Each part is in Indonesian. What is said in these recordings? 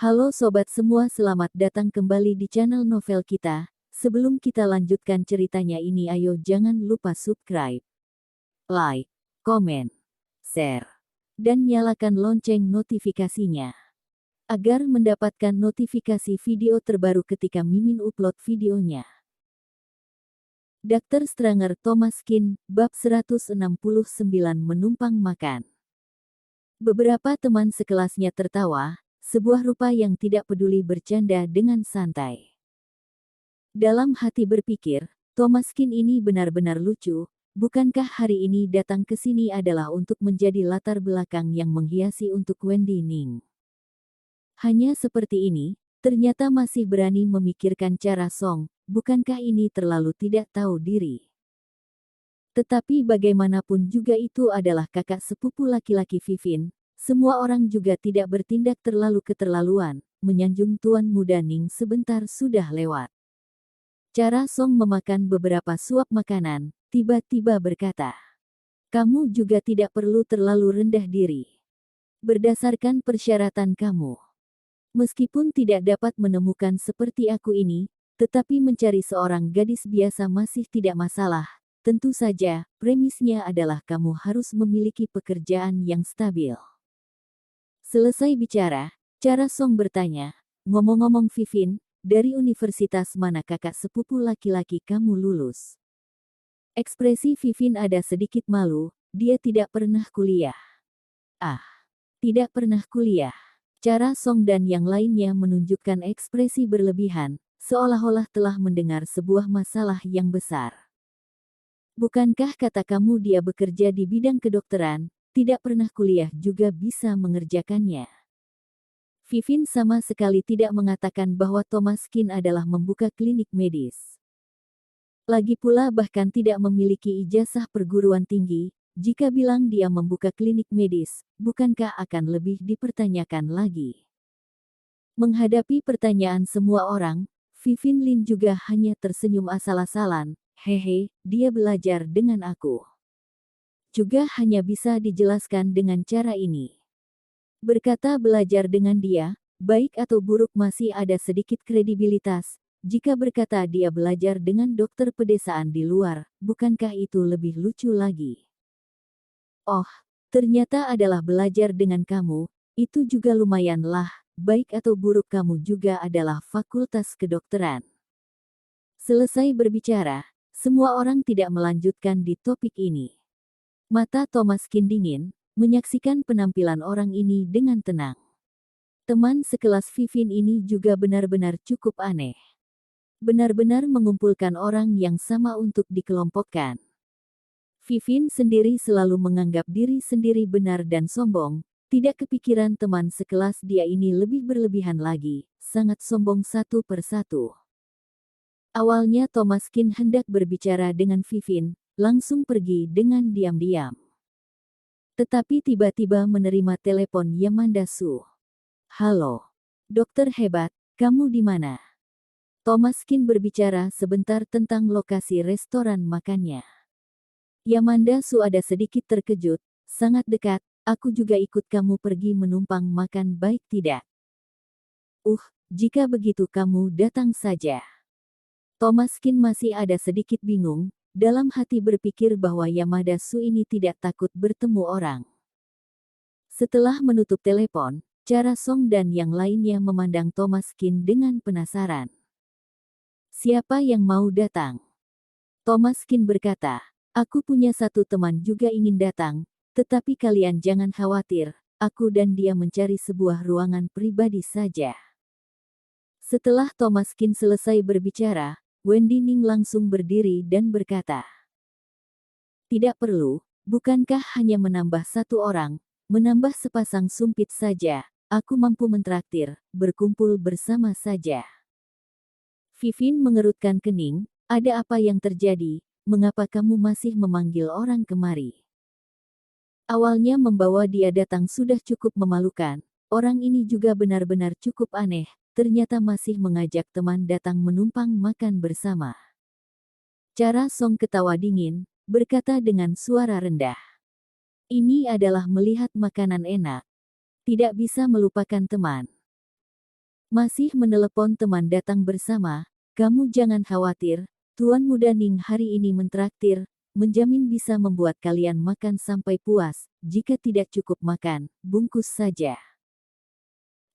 Halo sobat semua, selamat datang kembali di channel novel kita. Sebelum kita lanjutkan ceritanya ini, ayo jangan lupa subscribe, like, komen, share, dan nyalakan lonceng notifikasinya agar mendapatkan notifikasi video terbaru ketika Mimin upload videonya. Dr. Stranger Thomas Kin, bab 169 menumpang makan. Beberapa teman sekelasnya tertawa, sebuah rupa yang tidak peduli bercanda dengan santai. Dalam hati berpikir, Thomas Kin ini benar-benar lucu, bukankah hari ini datang ke sini adalah untuk menjadi latar belakang yang menghiasi untuk Wendy Ning? Hanya seperti ini, ternyata masih berani memikirkan cara Song, bukankah ini terlalu tidak tahu diri? Tetapi bagaimanapun juga itu adalah kakak sepupu laki-laki Vivin. Semua orang juga tidak bertindak terlalu keterlaluan, menyanjung Tuan Muda Ning sebentar sudah lewat. Cara Song memakan beberapa suap makanan, tiba-tiba berkata, "Kamu juga tidak perlu terlalu rendah diri. Berdasarkan persyaratan kamu, meskipun tidak dapat menemukan seperti aku ini, tetapi mencari seorang gadis biasa masih tidak masalah. Tentu saja, premisnya adalah kamu harus memiliki pekerjaan yang stabil." Selesai bicara, Cara Song bertanya, "Ngomong-ngomong Vivin, dari universitas mana kakak sepupu laki-laki kamu lulus?" Ekspresi Vivin ada sedikit malu, dia tidak pernah kuliah. Ah, tidak pernah kuliah. Cara Song dan yang lainnya menunjukkan ekspresi berlebihan, seolah-olah telah mendengar sebuah masalah yang besar. "Bukankah kata kamu dia bekerja di bidang kedokteran? Tidak pernah kuliah juga bisa mengerjakannya." Vivin sama sekali tidak mengatakan bahwa Thomas Kin adalah membuka klinik medis. Lagi pula bahkan tidak memiliki ijazah perguruan tinggi. Jika bilang dia membuka klinik medis, bukankah akan lebih dipertanyakan lagi? Menghadapi pertanyaan semua orang, Vivin Lin juga hanya tersenyum asal-asalan. "Hehe, dia belajar dengan aku. Juga hanya bisa dijelaskan dengan cara ini." Berkata belajar dengan dia, baik atau buruk masih ada sedikit kredibilitas. Jika berkata dia belajar dengan dokter pedesaan di luar, bukankah itu lebih lucu lagi? "Oh, ternyata adalah belajar dengan kamu, itu juga lumayan lah, baik atau buruk kamu juga adalah fakultas kedokteran." Selesai berbicara, semua orang tidak melanjutkan di topik ini. Mata Thomas Kin dingin, menyaksikan penampilan orang ini dengan tenang. Teman sekelas Vivin ini juga benar-benar cukup aneh. Benar-benar mengumpulkan orang yang sama untuk dikelompokkan. Vivin sendiri selalu menganggap diri sendiri benar dan sombong, tidak kepikiran teman sekelas dia ini lebih berlebihan lagi, sangat sombong satu persatu. Awalnya Thomas Kin hendak berbicara dengan Vivin, langsung pergi dengan diam-diam. Tetapi tiba-tiba menerima telepon Yamanda Su. "Halo, dokter hebat, kamu di mana?" Thomas Kin berbicara sebentar tentang lokasi restoran makannya. Yamanda Su ada sedikit terkejut, "Sangat dekat, aku juga ikut kamu pergi menumpang makan baik tidak?" Jika begitu kamu datang saja." Thomas Kin masih ada sedikit bingung, dalam hati berpikir bahwa Yamada Su ini tidak takut bertemu orang. Setelah menutup telepon, Cara Song dan yang lainnya memandang Thomas Kin dengan penasaran. "Siapa yang mau datang?" Thomas Kin berkata, "Aku punya satu teman juga ingin datang, tetapi kalian jangan khawatir, aku dan dia mencari sebuah ruangan pribadi saja." Setelah Thomas Kin selesai berbicara, Wendy Ning langsung berdiri dan berkata, "Tidak perlu, bukankah hanya menambah satu orang, menambah sepasang sumpit saja, aku mampu mentraktir, berkumpul bersama saja." Vivin mengerutkan kening, "Ada apa yang terjadi, mengapa kamu masih memanggil orang kemari?" Awalnya membawa dia datang sudah cukup memalukan, orang ini juga benar-benar cukup aneh. Ternyata masih mengajak teman datang menumpang makan bersama. Cara Song ketawa dingin, berkata dengan suara rendah, "Ini adalah melihat makanan enak. Tidak bisa melupakan teman." Masih menelepon teman datang bersama, kamu jangan khawatir, Tuan Muda Ning hari ini mentraktir, menjamin bisa membuat kalian makan sampai puas, jika tidak cukup makan, bungkus saja.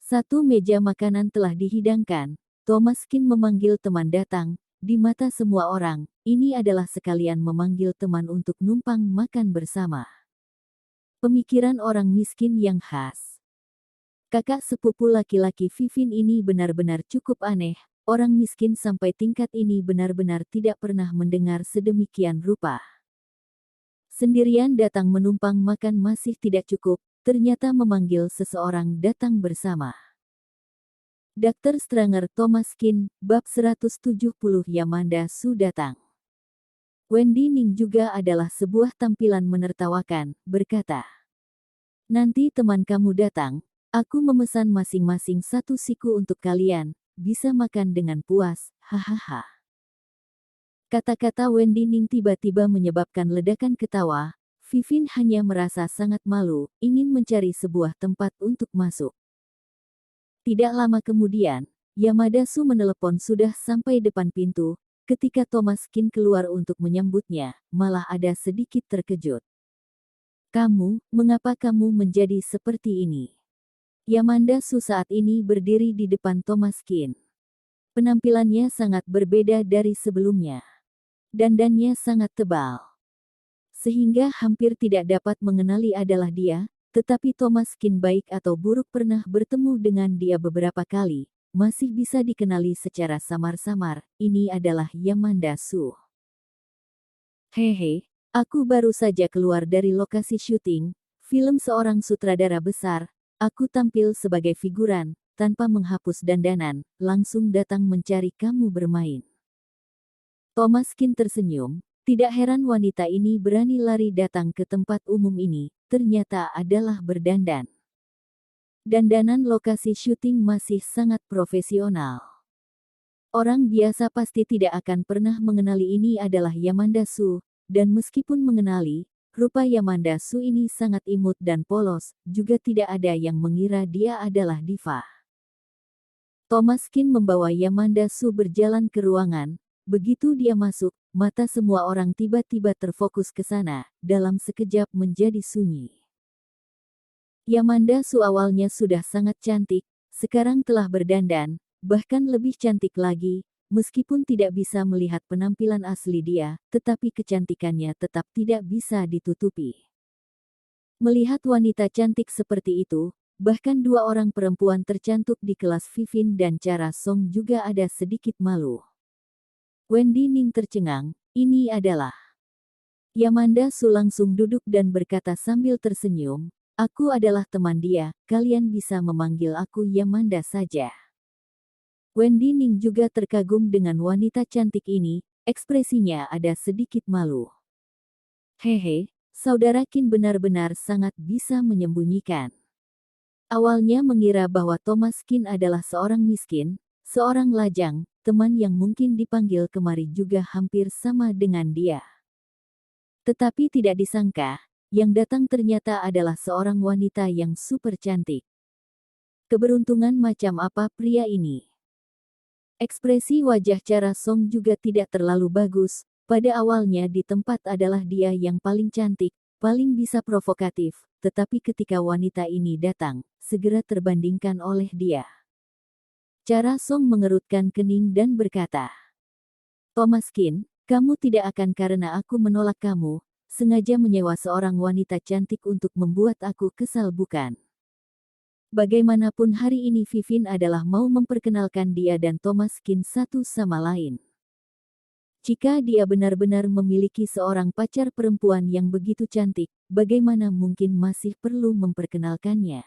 Satu meja makanan telah dihidangkan, Thomas Kin memanggil teman datang, di mata semua orang, ini adalah sekalian memanggil teman untuk numpang makan bersama. Pemikiran orang miskin yang khas. Kakak sepupu laki-laki Vivin ini benar-benar cukup aneh, orang miskin sampai tingkat ini benar-benar tidak pernah mendengar sedemikian rupa. Sendirian datang menumpang makan masih tidak cukup, ternyata memanggil seseorang datang bersama. Dr. Stranger Thomas Kin, bab 170 Yamanda Su datang. Wendy Ning juga adalah sebuah tampilan menertawakan, berkata, nanti teman kamu datang, aku memesan masing-masing satu siku untuk kalian, bisa makan dengan puas, hahaha. Kata-kata Wendy Ning tiba-tiba menyebabkan ledakan ketawa. Vivin hanya merasa sangat malu, ingin mencari sebuah tempat untuk masuk. Tidak lama kemudian, Yamada Su menelepon sudah sampai depan pintu. Ketika Thomas Kin keluar untuk menyambutnya, malah ada sedikit terkejut. Kamu, mengapa kamu menjadi seperti ini? Yamada Su saat ini berdiri di depan Thomas Kin. Penampilannya sangat berbeda dari sebelumnya. Dandannya sangat tebal, sehingga hampir tidak dapat mengenali adalah dia, tetapi Thomas Kin baik atau buruk pernah bertemu dengan dia beberapa kali, masih bisa dikenali secara samar-samar, ini adalah Yamada Su. Hehe, aku baru saja keluar dari lokasi syuting, film seorang sutradara besar, aku tampil sebagai figuran, tanpa menghapus dandanan, langsung datang mencari kamu bermain. Thomas Kin tersenyum, tidak heran wanita ini berani lari datang ke tempat umum ini, ternyata adalah berdandan. Dandanan lokasi syuting masih sangat profesional. Orang biasa pasti tidak akan pernah mengenali ini adalah Yamada Su, dan meskipun mengenali, rupa Yamada Su ini sangat imut dan polos, juga tidak ada yang mengira dia adalah diva. Thomas Kin membawa Yamada Su berjalan ke ruangan. Begitu dia masuk, mata semua orang tiba-tiba terfokus ke sana, dalam sekejap menjadi sunyi. Yamada Su awalnya sudah sangat cantik, sekarang telah berdandan, bahkan lebih cantik lagi, meskipun tidak bisa melihat penampilan asli dia, tetapi kecantikannya tetap tidak bisa ditutupi. Melihat wanita cantik seperti itu, bahkan dua orang perempuan tercantik di kelas Vivin dan Cara Song juga ada sedikit malu. Wendy Ning tercengang, ini adalah. Yamada Su langsung duduk dan berkata sambil tersenyum, aku adalah teman dia, kalian bisa memanggil aku Yamada saja. Wendy Ning juga terkagum dengan wanita cantik ini, ekspresinya ada sedikit malu. Hehe, saudara Kin benar-benar sangat bisa menyembunyikan. Awalnya mengira bahwa Thomas Kin adalah seorang miskin, seorang lajang, teman yang mungkin dipanggil kemari juga hampir sama dengan dia. Tetapi tidak disangka, yang datang ternyata adalah seorang wanita yang super cantik. Keberuntungan macam apa pria ini? Ekspresi wajah Cara Song juga tidak terlalu bagus, pada awalnya di tempat adalah dia yang paling cantik, paling bisa provokatif, tetapi ketika wanita ini datang, segera terbandingkan oleh dia. Cara Song mengerutkan kening dan berkata, Thomas Kin, kamu tidak akan karena aku menolak kamu, sengaja menyewa seorang wanita cantik untuk membuat aku kesal bukan? Bagaimanapun hari ini Vivin adalah mau memperkenalkan dia dan Thomas Kin satu sama lain. Jika dia benar-benar memiliki seorang pacar perempuan yang begitu cantik, bagaimana mungkin masih perlu memperkenalkannya?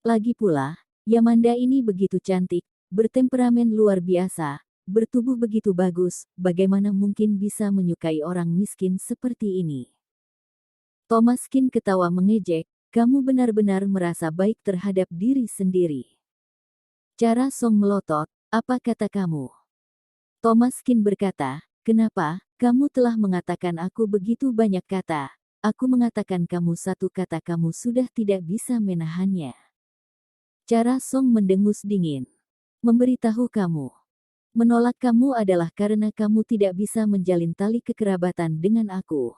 Lagi pula, Yamada ini begitu cantik, bertemperamen luar biasa, bertubuh begitu bagus, bagaimana mungkin bisa menyukai orang miskin seperti ini? Thomas Kin ketawa mengejek, kamu benar-benar merasa baik terhadap diri sendiri. Cara Song melotot, apa kata kamu? Thomas Kin berkata, kenapa, kamu telah mengatakan aku begitu banyak kata, aku mengatakan kamu satu kata kamu sudah tidak bisa menahannya. Cara Song mendengus dingin. Memberitahu kamu. Menolak kamu adalah karena kamu tidak bisa menjalin tali kekerabatan dengan aku.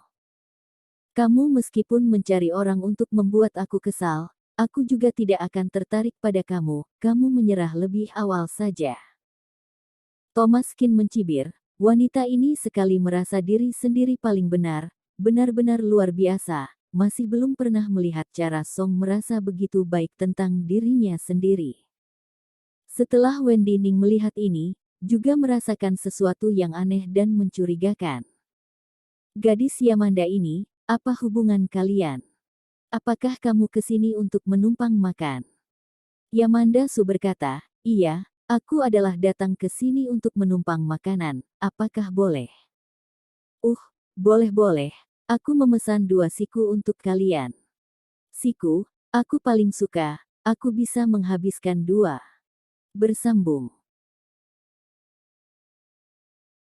Kamu meskipun mencari orang untuk membuat aku kesal, aku juga tidak akan tertarik pada kamu menyerah lebih awal saja. Thomas Kin mencibir, wanita ini sekali merasa diri sendiri paling benar, benar-benar luar biasa, masih belum pernah melihat cara Song merasa begitu baik tentang dirinya sendiri. Setelah Wendy Ning melihat ini, juga merasakan sesuatu yang aneh dan mencurigakan. Gadis Yamanda ini, apa hubungan kalian? Apakah kamu kesini untuk menumpang makan? Yamanda Su berkata, iya, aku adalah datang ke sini untuk menumpang makanan, apakah boleh? Boleh-boleh, aku memesan 2 siku untuk kalian. Siku, aku paling suka, aku bisa menghabiskan 2. Bersambung.